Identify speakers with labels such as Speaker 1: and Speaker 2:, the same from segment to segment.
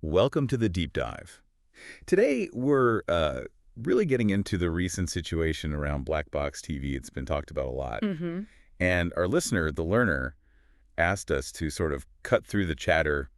Speaker 1: Welcome to the deep dive. Today, we're really getting into the recent situation around black box TV. It's been talked about a lot.
Speaker 2: hmm
Speaker 1: And our listener, the learner, asked us to sort of cut through the chatter,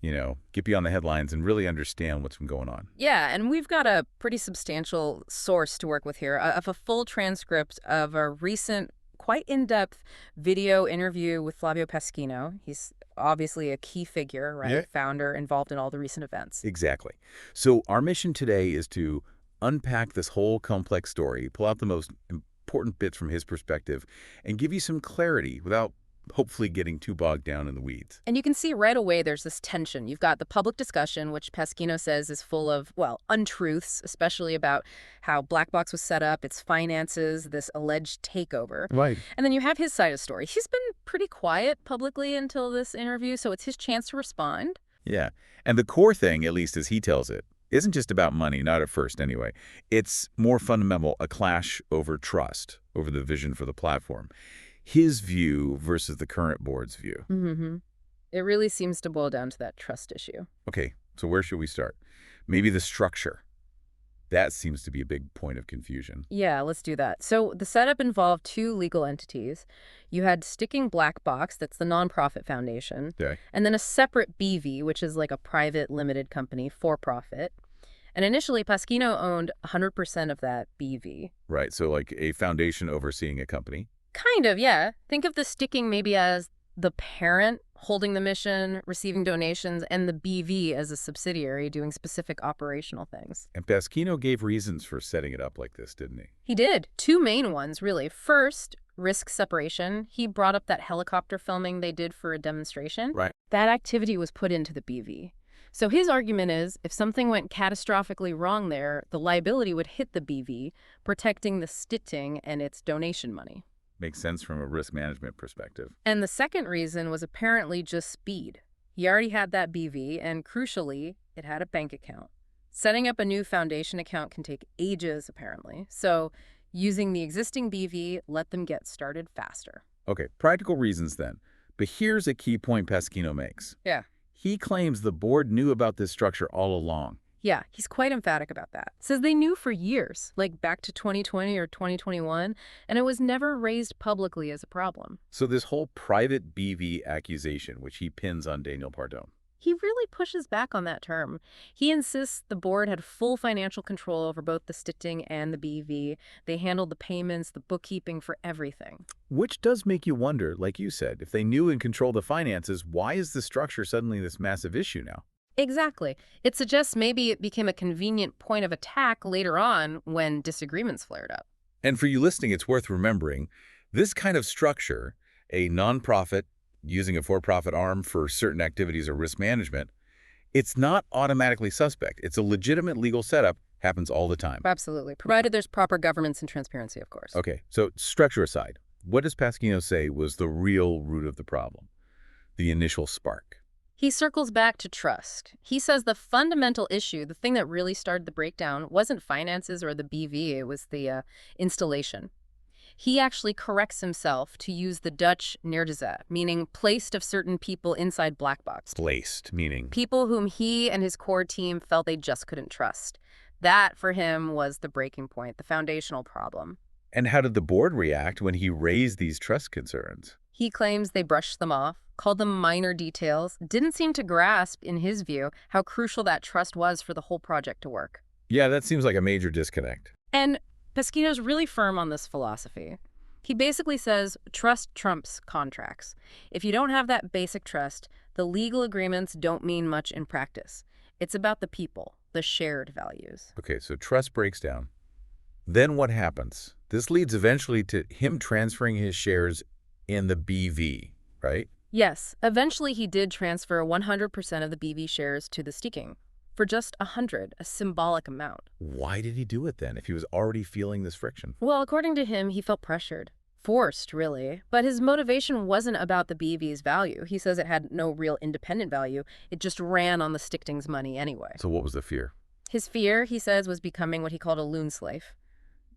Speaker 1: get beyond the headlines and really understand what's been going on.
Speaker 2: Yeah, and we've got a pretty substantial source to work with here of a full transcript of a recent, quite in-depth video interview with Flavio Pasquino. He's obviously a key figure,
Speaker 1: Yeah.
Speaker 2: right? Founder involved in all the recent events.
Speaker 1: Exactly. So our mission today is to unpack this whole complex story, pull out the most important bits from his perspective, and give you some clarity without hopefully getting too bogged down in the weeds.
Speaker 2: And you can see right away there's this tension. You've got the public discussion, which Pasquino says is full of, well, untruths, especially about how Black Box was set up, its finances, this alleged takeover.
Speaker 1: Right.
Speaker 2: And then you have his side of the story. He's been pretty quiet publicly until this interview, so it's his chance to respond.
Speaker 1: Yeah. And the core thing, at least as he tells it, isn't just about money, not at first anyway. It's more fundamental, a clash over trust, over the vision for the platform. His view versus the current board's view.
Speaker 2: Mm-hmm. It really seems to boil down to that trust issue.
Speaker 1: Okay, so where should we start? Maybe the structure. That seems to be a big point of confusion.
Speaker 2: Yeah, let's do that. So the setup involved two legal entities. You had Sticking Black Box, that's the nonprofit foundation,
Speaker 1: Okay.
Speaker 2: and then a separate BV, which is like a private limited company for profit. And initially, Pasquino owned 100% of that BV.
Speaker 1: Right, so like a foundation overseeing a company.
Speaker 2: Kind of, yeah. Think of the Sticking maybe as the parent holding the mission, receiving donations, and the BV as a subsidiary doing specific operational things.
Speaker 1: And Pasquino gave reasons for setting it up like this, didn't he?
Speaker 2: He did. Two main ones, really. First, risk separation. He brought up that helicopter filming they did for a demonstration.
Speaker 1: Right.
Speaker 2: That activity was put into the BV. So his argument is if something went catastrophically wrong there, the liability would hit the BV, protecting the Stitting and its donation money.
Speaker 1: Makes sense from a risk management perspective.
Speaker 2: And the second reason was apparently just speed. He already had that BV, and crucially, it had a bank account. Setting up a new foundation account can take ages, apparently. So using the existing BV let them get started faster.
Speaker 1: Okay, practical reasons then. But here's a key point Pasquino makes.
Speaker 2: Yeah.
Speaker 1: He claims the board knew about this structure all along.
Speaker 2: Yeah, he's quite emphatic about that. Says they knew for years, like back to 2020 or 2021, and it was never raised publicly as a problem.
Speaker 1: So this whole private BV accusation, which he pins on Daniel Pardone.
Speaker 2: He really pushes back on that term. He insists the board had full financial control over both the Stitting and the BV. They handled the payments, the bookkeeping for everything.
Speaker 1: Which does make you wonder, like you said, if they knew and controlled the finances, why is the structure suddenly this massive issue now?
Speaker 2: Exactly. It suggests maybe it became a convenient point of attack later on when disagreements flared up.
Speaker 1: And for you listening, it's worth remembering, this kind of structure, a nonprofit using a for-profit arm for certain activities or risk management, it's not automatically suspect. It's a legitimate legal setup, happens all the time.
Speaker 2: Absolutely. Provided there's proper governance and transparency, of course.
Speaker 1: Okay, so structure aside, what does Pasquino say was the real root of the problem? The initial spark.
Speaker 2: He circles back to trust. He says the fundamental issue, the thing that really started the breakdown, wasn't finances or the BV, it was the installation. He actually corrects himself to use the Dutch neergezet, meaning placed of certain people inside Black Box.
Speaker 1: Placed, meaning?
Speaker 2: People whom he and his core team felt they just couldn't trust. That, for him, was the breaking point, the foundational problem.
Speaker 1: And how did the board react when he raised these trust concerns?
Speaker 2: He claims they brushed them off, called them minor details, didn't seem to grasp, in his view, how crucial that trust was for the whole project to work.
Speaker 1: Yeah, that seems like a major disconnect.
Speaker 2: And Pasquino's really firm on this philosophy. He basically says trust trumps contracts. If you don't have that basic trust, the legal agreements don't mean much in practice. It's about the people, the shared values.
Speaker 1: Okay, so trust breaks down. Then what happens? This leads eventually to him transferring his shares in the BV, right?
Speaker 2: Yes, eventually he did transfer 100% of the BV shares to the Sticking. For just 100, a symbolic amount.
Speaker 1: Why did he do it then if he was already feeling this friction?
Speaker 2: Well, according to him, he felt pressured. Forced, really. But his motivation wasn't about the BV's value. He says it had no real independent value. It just ran on the Stickting's money anyway.
Speaker 1: So what was the fear?
Speaker 2: His fear, he says, was becoming what he called a loon slave.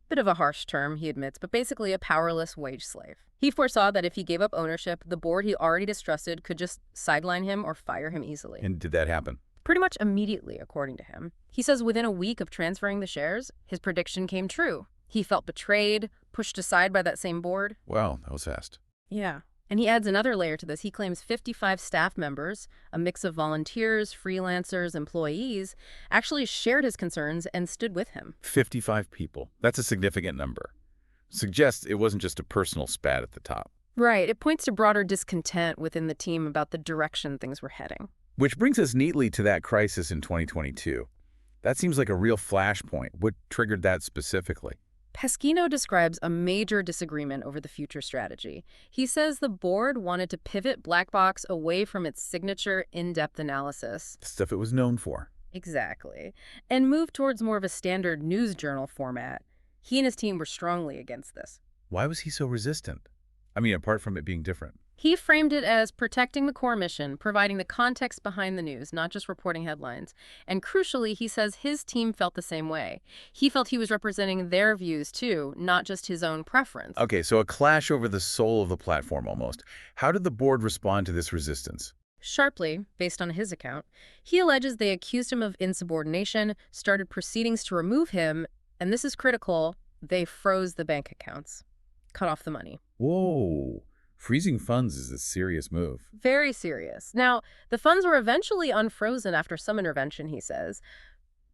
Speaker 2: Bit of a harsh term, he admits, but basically a powerless wage slave. He foresaw that if he gave up ownership, the board he already distrusted could just sideline him or fire him easily.
Speaker 1: And did that happen?
Speaker 2: Pretty much immediately, according to him. He says within a week of transferring the shares, his prediction came true. He felt betrayed, pushed aside by that same board.
Speaker 1: Wow, that was fast.
Speaker 2: Yeah. And he adds another layer to this. He claims 55 staff members, a mix of volunteers, freelancers, employees, actually shared his concerns and stood with him.
Speaker 1: 55 people. That's a significant number. Suggests it wasn't just a personal spat at the top.
Speaker 2: Right. It points to broader discontent within the team about the direction things were heading.
Speaker 1: Which brings us neatly to that crisis in 2022. That seems like a real flashpoint. What triggered that specifically?
Speaker 2: Pasquino describes a major disagreement over the future strategy. He says the board wanted to pivot Black Box away from its signature in-depth analysis.
Speaker 1: The stuff it was known for.
Speaker 2: Exactly. And move towards more of a standard news journal format. He and his team were strongly against this.
Speaker 1: Why was he so resistant? I mean, apart from it being different.
Speaker 2: He framed it as protecting the core mission, providing the context behind the news, not just reporting headlines. And crucially, he says his team felt the same way. He felt he was representing their views, too, not just his own preference.
Speaker 1: Okay, so a clash over the soul of the platform almost. How did the board respond to this resistance?
Speaker 2: Sharply, based on his account, he alleges they accused him of insubordination, started proceedings to remove him, and this is critical, they froze the bank accounts, cut off the money.
Speaker 1: Whoa. Freezing funds is a serious move.
Speaker 2: Very serious. Now, the funds were eventually unfrozen after some intervention, he says,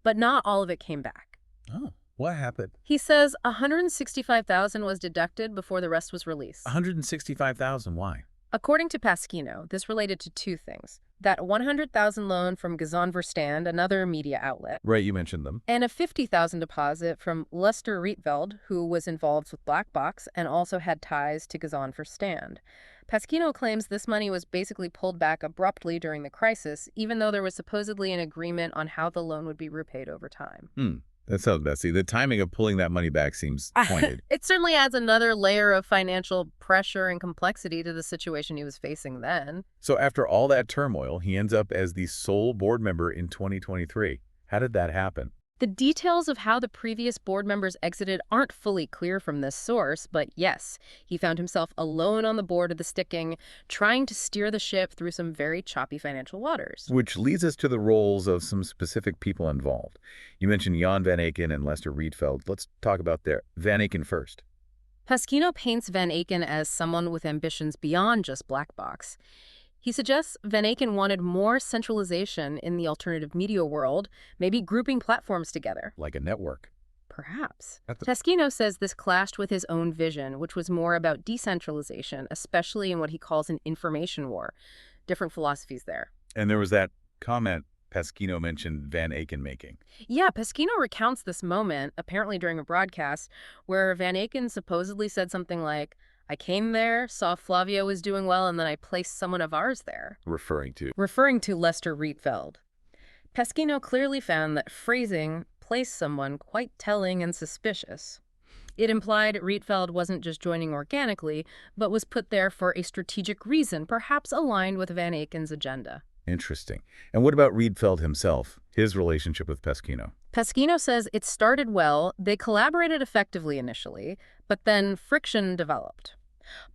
Speaker 2: but not all of it came back.
Speaker 1: Oh, what happened?
Speaker 2: He says $165,000 was deducted before the rest was released.
Speaker 1: $165,000, why?
Speaker 2: According to Pasquino, this related to two things. That $100,000 loan from Gazan Verstand, another media outlet.
Speaker 1: Right, you mentioned them.
Speaker 2: And a $50,000 deposit from Lester Rietveld, who was involved with Black Box and also had ties to Gazan Verstand. Pasquino claims this money was basically pulled back abruptly during the crisis, even though there was supposedly an agreement on how the loan would be repaid over time.
Speaker 1: That sounds messy. The timing of pulling that money back seems pointed.
Speaker 2: It certainly adds another layer of financial pressure and complexity to the situation he was facing then.
Speaker 1: So after all that turmoil, he ends up as the sole board member in 2023. How did that happen?
Speaker 2: The details of how the previous board members exited aren't fully clear from this source, but yes, he found himself alone on the board of the sticking, trying to steer the ship through some very choppy financial waters.
Speaker 1: Which leads us to the roles of some specific people involved. You mentioned Jan van Aken and Lester Rietveld. Let's talk about Van Aken first.
Speaker 2: Pasquino paints Van Aken as someone with ambitions beyond just Black Box. He suggests Van Aken wanted more centralization in the alternative media world, maybe grouping platforms together.
Speaker 1: Like a network.
Speaker 2: Perhaps. Pasquino says this clashed with his own vision, which was more about decentralization, especially in what he calls an information war. Different philosophies there.
Speaker 1: And there was that comment Pasquino mentioned Van Aken making.
Speaker 2: Yeah, Pasquino recounts this moment, apparently during a broadcast, where Van Aken supposedly said something like, I came there, saw Flavia was doing well, and then I placed someone of ours there.
Speaker 1: Referring to
Speaker 2: Lester Rietveld. Pasquino clearly found that phrasing placed someone quite telling and suspicious. It implied Rietveld wasn't just joining organically, but was put there for a strategic reason, perhaps aligned with Van Aken's agenda.
Speaker 1: Interesting. And what about Rietveld himself, his relationship with Pasquino?
Speaker 2: Pasquino says it started well, they collaborated effectively initially, but then friction developed.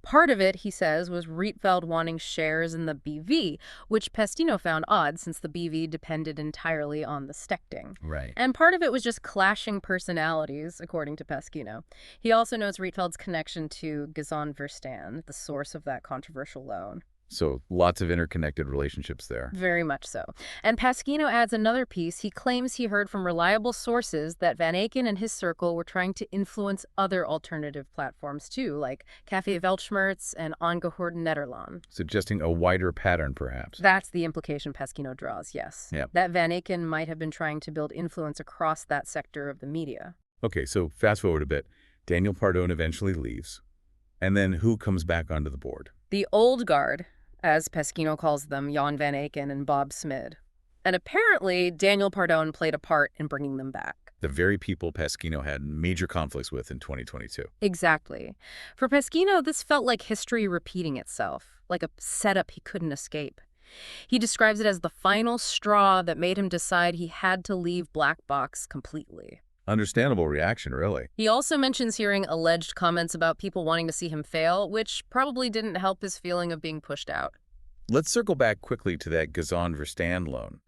Speaker 2: Part of it, he says, was Rietveld wanting shares in the BV, which Pasquino found odd since the BV depended entirely on the Stecting.
Speaker 1: Right.
Speaker 2: And part of it was just clashing personalities, according to Pasquino. He also notes Rietveld's connection to Gazan Verstand, the source of that controversial loan.
Speaker 1: So lots of interconnected relationships there.
Speaker 2: Very much so. And Pasquino adds another piece. He claims he heard from reliable sources that Van Aken and his circle were trying to influence other alternative platforms too, like Café Weltschmerz and Ongehoord Nederland.
Speaker 1: Suggesting a wider pattern, perhaps.
Speaker 2: That's the implication Pasquino draws, yes.
Speaker 1: Yep.
Speaker 2: That Van Aken might have been trying to build influence across that sector of the media.
Speaker 1: Okay, so fast forward a bit. Daniel Pardone eventually leaves. And then who comes back onto the board?
Speaker 2: The old guard, as Pasquino calls them, Jan Van Aken and Bob Smid. And apparently, Daniel Pardone played a part in bringing them back.
Speaker 1: The very people Pasquino had major conflicts with in 2022.
Speaker 2: Exactly. For Pasquino, this felt like history repeating itself, like a setup he couldn't escape. He describes it as the final straw that made him decide he had to leave Black Box completely.
Speaker 1: Understandable reaction, really.
Speaker 2: He also mentions hearing alleged comments about people wanting to see him fail, which probably didn't help his feeling of being pushed out.
Speaker 1: Let's circle back quickly to that Gazan Verstand loan.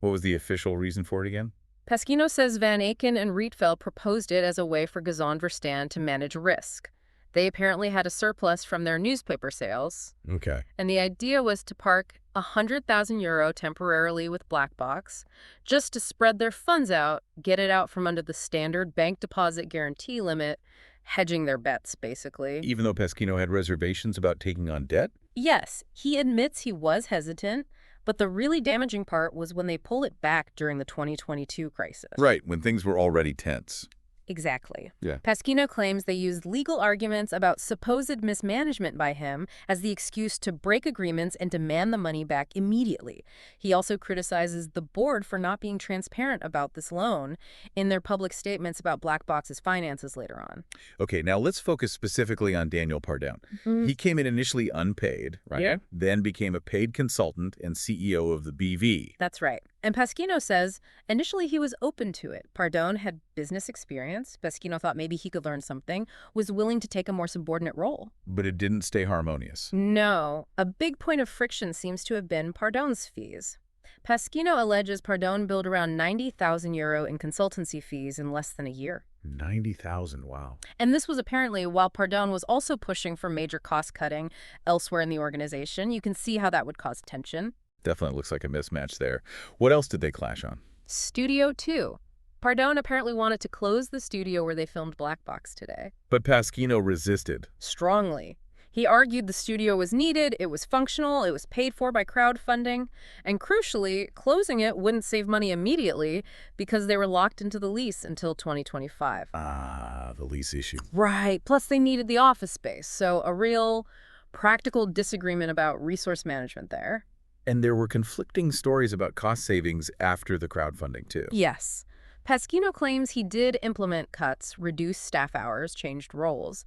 Speaker 1: What was the official reason for it again?
Speaker 2: Pasquino says Van Aken and Rietveld proposed it as a way for Gazan Verstand to manage risk. They apparently had a surplus from their newspaper sales,
Speaker 1: Okay.
Speaker 2: and the idea was to park €100,000 temporarily with Blackbox, just to spread their funds out, get it out from under the standard bank deposit guarantee limit, hedging their bets, basically.
Speaker 1: Even though Pasquino had reservations about taking on debt?
Speaker 2: Yes, he admits he was hesitant, but the really damaging part was when they pull it back during the 2022 crisis.
Speaker 1: Right, when things were already tense.
Speaker 2: Exactly.
Speaker 1: Yeah.
Speaker 2: Pasquino claims they used legal arguments about supposed mismanagement by him as the excuse to break agreements and demand the money back immediately. He also criticizes the board for not being transparent about this loan in their public statements about Blackbox's finances later on.
Speaker 1: Okay, now let's focus specifically on Daniel Pardone. He came in initially unpaid, right?
Speaker 2: Yeah.
Speaker 1: Then became a paid consultant and CEO of the BV.
Speaker 2: That's right. And Pasquino says initially he was open to it. Pardone had business experience. Pasquino thought maybe he could learn something, was willing to take a more subordinate role.
Speaker 1: But it didn't stay harmonious.
Speaker 2: No. A big point of friction seems to have been Pardone's fees. Pasquino alleges Pardone billed around €90,000 in consultancy fees in less than a year.
Speaker 1: 90,000, wow.
Speaker 2: And this was apparently while Pardone was also pushing for major cost-cutting elsewhere in the organization. You can see how that would cause tension.
Speaker 1: Definitely looks like a mismatch there. What else did they clash on?
Speaker 2: Studio 2. Pardone apparently wanted to close the studio where they filmed Black Box today.
Speaker 1: But Pasquino resisted.
Speaker 2: Strongly. He argued the studio was needed, it was functional, it was paid for by crowdfunding, and crucially, closing it wouldn't save money immediately because they were locked into the lease until 2025.
Speaker 1: Ah, the lease issue.
Speaker 2: Right. Plus, they needed the office space, so a real practical disagreement about resource management there.
Speaker 1: And there were conflicting stories about cost savings after the crowdfunding, too.
Speaker 2: Yes. Pasquino claims he did implement cuts, reduce staff hours, changed roles.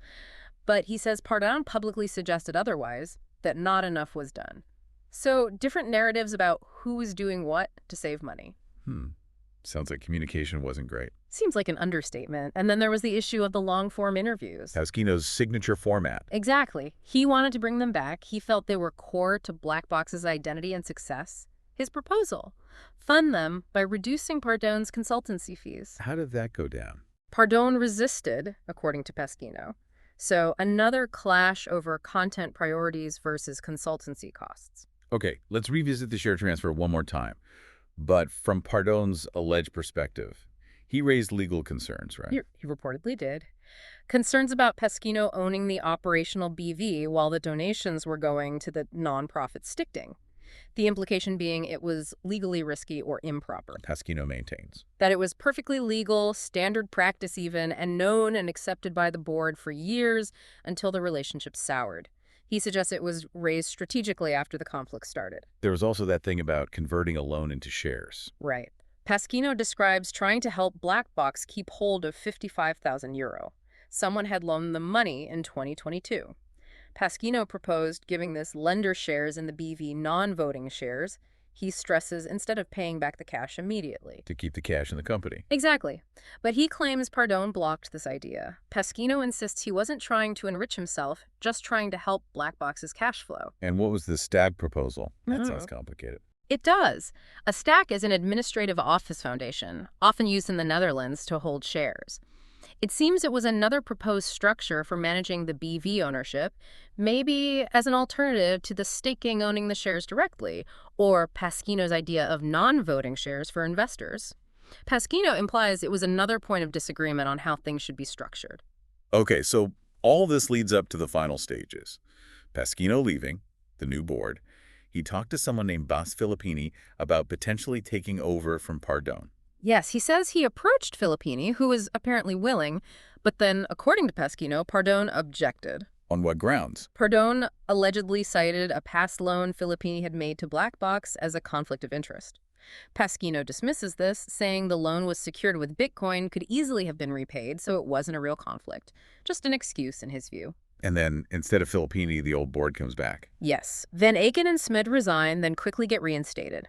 Speaker 2: But he says Pardone publicly suggested otherwise, that not enough was done. So different narratives about who was doing what to save money.
Speaker 1: Sounds like communication wasn't great.
Speaker 2: Seems like an understatement. And then there was the issue of the long-form interviews.
Speaker 1: Pasquino's signature format.
Speaker 2: Exactly. He wanted to bring them back. He felt they were core to Black Box's identity and success. His proposal: fund them by reducing Pardone's consultancy fees.
Speaker 1: How did that go down?
Speaker 2: Pardone resisted, according to Pasquino. So another clash over content priorities versus consultancy costs.
Speaker 1: Okay, let's revisit the share transfer one more time. But from Pardone's alleged perspective, he raised legal concerns, right?
Speaker 2: He reportedly did. Concerns about Pasquino owning the operational BV while the donations were going to the nonprofit Stichting. The implication being it was legally risky or improper.
Speaker 1: Pasquino maintains.
Speaker 2: That it was perfectly legal, standard practice even, and known and accepted by the board for years until the relationship soured. He suggests it was raised strategically after the conflict started.
Speaker 1: There was also that thing about converting a loan into shares.
Speaker 2: Right. Pasquino describes trying to help Black Box keep hold of €55,000. Someone had loaned them money in 2022. Pasquino proposed giving this lender shares in the BV non-voting shares. He stresses instead of paying back the cash immediately.
Speaker 1: To keep the cash in the company.
Speaker 2: Exactly. But he claims Pardone blocked this idea. Pasquino insists he wasn't trying to enrich himself, just trying to help Black Box's cash flow.
Speaker 1: And what was the STAG proposal? That
Speaker 2: Oh.
Speaker 1: sounds complicated.
Speaker 2: It does. A STAC is an administrative office foundation, often used in the Netherlands to hold shares. It seems it was another proposed structure for managing the BV ownership, maybe as an alternative to the staking owning the shares directly, or Pasquino's idea of non-voting shares for investors. Pasquino implies it was another point of disagreement on how things should be structured.
Speaker 1: Okay, so all this leads up to the final stages. Pasquino leaving, the new board. He talked to someone named Bas Filippini about potentially taking over from Pardone.
Speaker 2: Yes, he says he approached Filippini, who was apparently willing, but then, according to Pasquino, Pardone objected.
Speaker 1: On what grounds?
Speaker 2: Pardone allegedly cited a past loan Filippini had made to Black Box as a conflict of interest. Pasquino dismisses this, saying the loan was secured with Bitcoin, could easily have been repaid, so it wasn't a real conflict. Just an excuse in his view.
Speaker 1: And then, instead of Filippini, the old board comes back.
Speaker 2: Yes. Van Aken and Smid resign, then quickly get reinstated.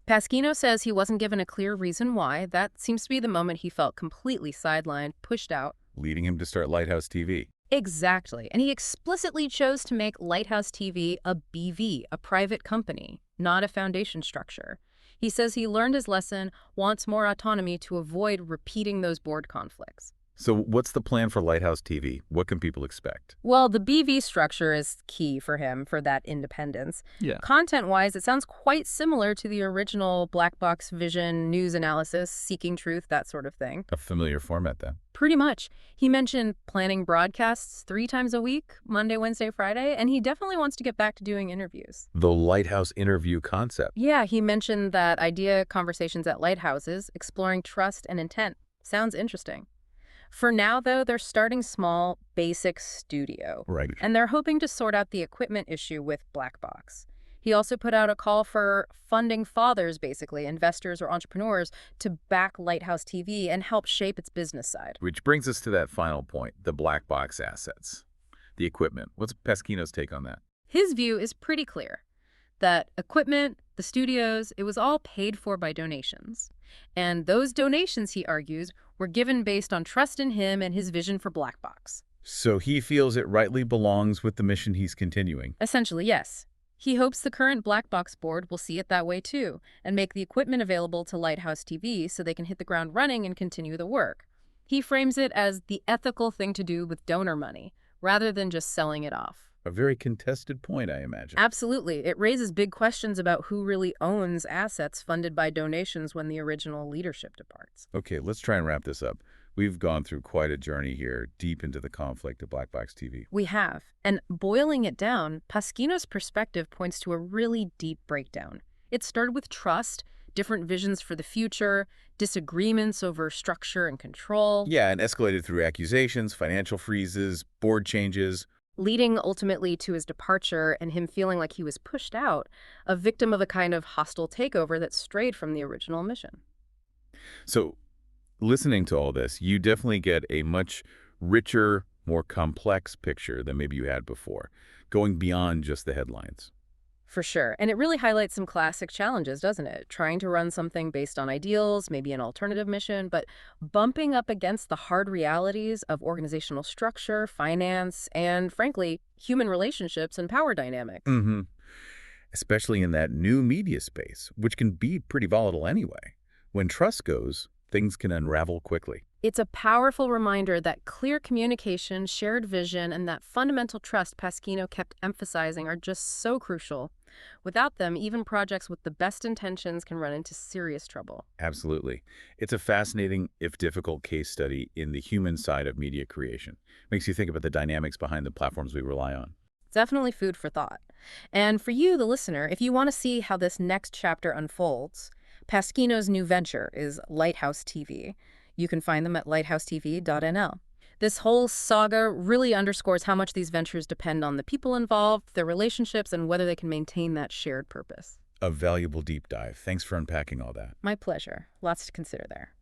Speaker 2: Pasquino says he wasn't given a clear reason why. That seems to be the moment he felt completely sidelined, pushed out.
Speaker 1: Leading him to start Lighthouse TV.
Speaker 2: Exactly. And he explicitly chose to make Lighthouse TV a BV, a private company, not a foundation structure. He says he learned his lesson, wants more autonomy to avoid repeating those board conflicts.
Speaker 1: So what's the plan for Lighthouse TV? What can people expect?
Speaker 2: Well, the BV structure is key for him for that independence.
Speaker 1: Yeah.
Speaker 2: Content-wise, it sounds quite similar to the original Black Box Vision news analysis, seeking truth, that sort of thing.
Speaker 1: A familiar format then.
Speaker 2: Pretty much. He mentioned planning broadcasts 3 times a week, Monday, Wednesday, Friday, and he definitely wants to get back to doing interviews.
Speaker 1: The Lighthouse interview concept.
Speaker 2: Yeah, he mentioned that idea conversations at lighthouses, exploring trust and intent. Sounds interesting. For now, though, they're starting small, basic studio.
Speaker 1: Right.
Speaker 2: And they're hoping to sort out the equipment issue with Black Box. He also put out a call for funding fathers, basically, investors or entrepreneurs, to back Lighthouse TV and help shape its business side.
Speaker 1: Which brings us to that final point, the black box assets, the equipment. What's Pasquino's take on that?
Speaker 2: His view is pretty clear, that equipment, the studios, it was all paid for by donations. And those donations, he argues, were given based on trust in him and his vision for Black Box.
Speaker 1: So he feels it rightly belongs with the mission he's continuing.
Speaker 2: Essentially, yes. He hopes the current Black Box board will see it that way too, and make the equipment available to Lighthouse TV so they can hit the ground running and continue the work. He frames it as the ethical thing to do with donor money, rather than just selling it off.
Speaker 1: A very contested point, I imagine.
Speaker 2: Absolutely. It raises big questions about who really owns assets funded by donations when the original leadership departs.
Speaker 1: Okay, let's try and wrap this up. We've gone through quite a journey here, deep into the conflict of Black Box TV.
Speaker 2: We have. And boiling it down, Pasquino's perspective points to a really deep breakdown. It started with trust, different visions for the future, disagreements over structure and control.
Speaker 1: Yeah, and escalated through accusations, financial freezes, board changes.
Speaker 2: Leading ultimately to his departure and him feeling like he was pushed out, a victim of a kind of hostile takeover that strayed from the original mission.
Speaker 1: So, listening to all this, you definitely get a much richer, more complex picture than maybe you had before, going beyond just the headlines.
Speaker 2: For sure. And it really highlights some classic challenges, doesn't it? Trying to run something based on ideals, maybe an alternative mission, but bumping up against the hard realities of organizational structure, finance, and frankly, human relationships and power dynamics.
Speaker 1: Especially in that new media space, which can be pretty volatile anyway. When trust goes, things can unravel quickly.
Speaker 2: It's a powerful reminder that clear communication, shared vision, and that fundamental trust Pasquino kept emphasizing are just so crucial. Without them, even projects with the best intentions can run into serious trouble.
Speaker 1: Absolutely. It's a fascinating, if difficult, case study in the human side of media creation. Makes you think about the dynamics behind the platforms we rely on.
Speaker 2: Definitely food for thought. And for you, the listener, if you want to see how this next chapter unfolds, Pasquino's new venture is Lighthouse TV. You can find them at lighthousetv.nl. This whole saga really underscores how much these ventures depend on the people involved, their relationships, and whether they can maintain that shared purpose.
Speaker 1: A valuable deep dive. Thanks for unpacking all that.
Speaker 2: My pleasure. Lots to consider there.